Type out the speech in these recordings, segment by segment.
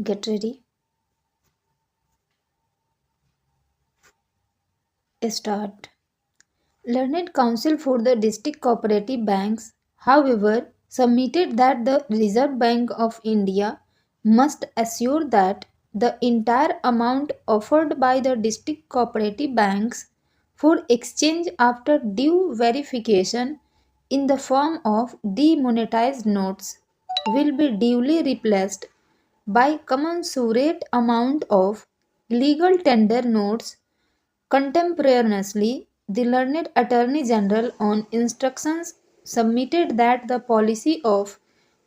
Get ready. Start. Learned Council for the District Cooperative Banks, however, submitted that the Reserve Bank of India must assure that the entire amount offered by the district cooperative banks for exchange after due verification in the form of demonetized notes will be duly replaced by commensurate amount of legal tender notes. Contemporaneously, the learned Attorney General, on instructions, submitted that the policy of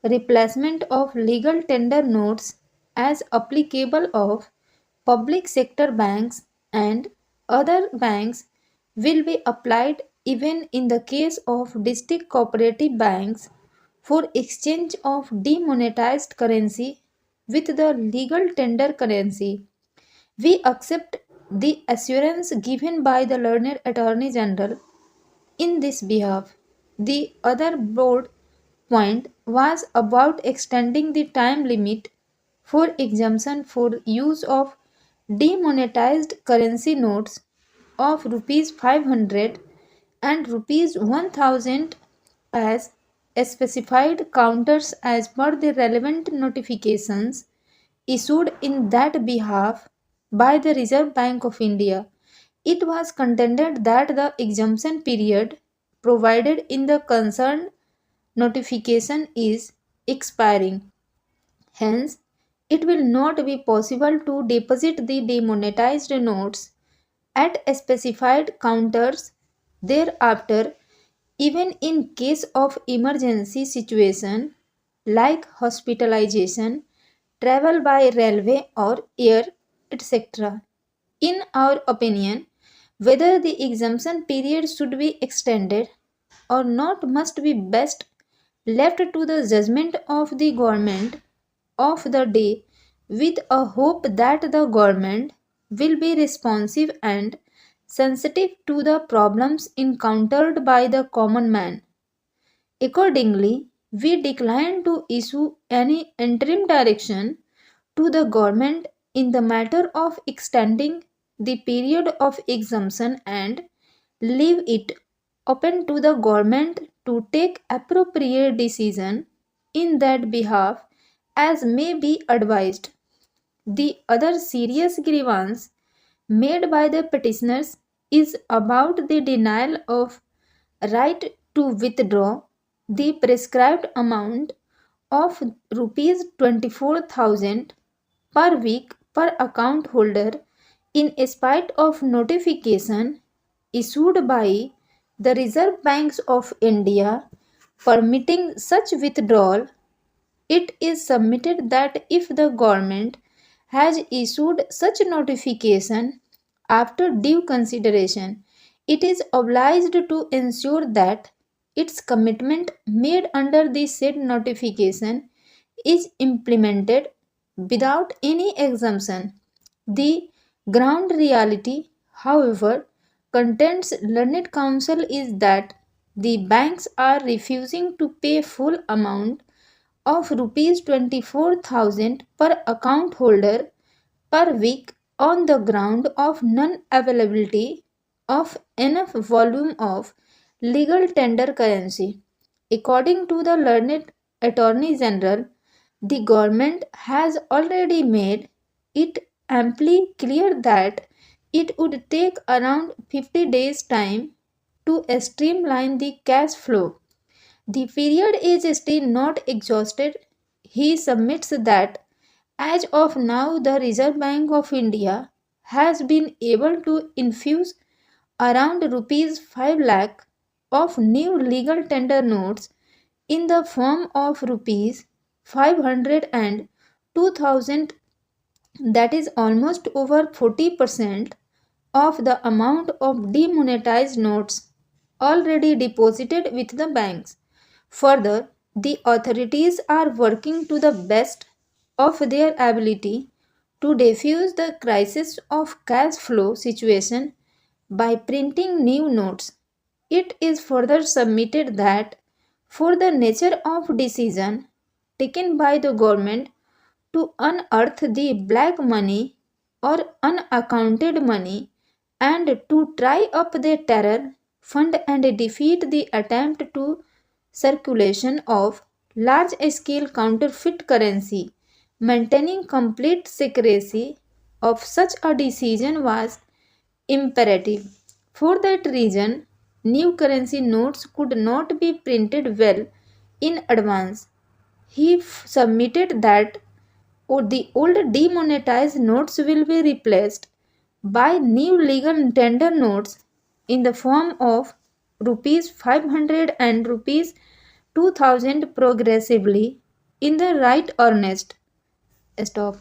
replacement of legal tender notes as applicable of public sector banks and other banks will be applied even in the case of district cooperative banks for exchange of demonetized currency with the legal tender currency. We accept the assurance given by the learned Attorney General in this behalf. The other broad point was about extending the time limit for exemption for use of demonetized currency notes of rupees 500 and rupees 1000 as specified counters as per the relevant notifications issued in that behalf by the Reserve Bank of India. It was contended that the exemption period provided in the concerned notification is expiring. Hence, it will not be possible to deposit the demonetized notes at specified counters thereafter, even in case of emergency situation like hospitalization, travel by railway or air, etc. In our opinion, whether the exemption period should be extended or not must be best left to the judgment of the government of the day, with a hope that the government will be responsive and sensitive to the problems encountered by the common man. Accordingly, we decline to issue any interim direction to the government in the matter of extending the period of exemption and leave it open to the government to take appropriate decision in that behalf as may be advised. The other serious grievance made by the petitioners is about the denial of right to withdraw the prescribed amount of rupees 24,000 per week per account holder in spite of notification issued by the Reserve Banks of India permitting such withdrawal. It is submitted that if the government has issued such notification after due consideration, it is obliged to ensure that its commitment made under the said notification is implemented without any exemption. The ground reality, however, contents learned counsel is that the banks are refusing to pay full amount of rupees 24,000 per account holder per week on the ground of non-availability of enough volume of legal tender currency. According to the learned Attorney General, the government has already made it amply clear that it would take around 50 days time to streamline the cash flow. The period is still not exhausted. He submits that as of now, the Reserve Bank of India has been able to infuse around rupees 5 lakh of new legal tender notes in the form of rupees 500 and 2000, that is almost over 40% of the amount of demonetized notes already deposited with the banks. Further, the authorities are working to the best of their ability to defuse the crisis of cash flow situation by printing new notes. It is further submitted that for the nature of decision taken by the government to unearth the black money or unaccounted money and to try up the terror fund and defeat the attempt to circulation of large scale counterfeit currency. Maintaining complete secrecy of such a decision was imperative. For that reason, new currency notes could not be printed well in advance. He submitted that the old demonetized notes will be replaced by new legal tender notes in the form of rupees 500 and rupees 2000 progressively in the right earnest. Stop.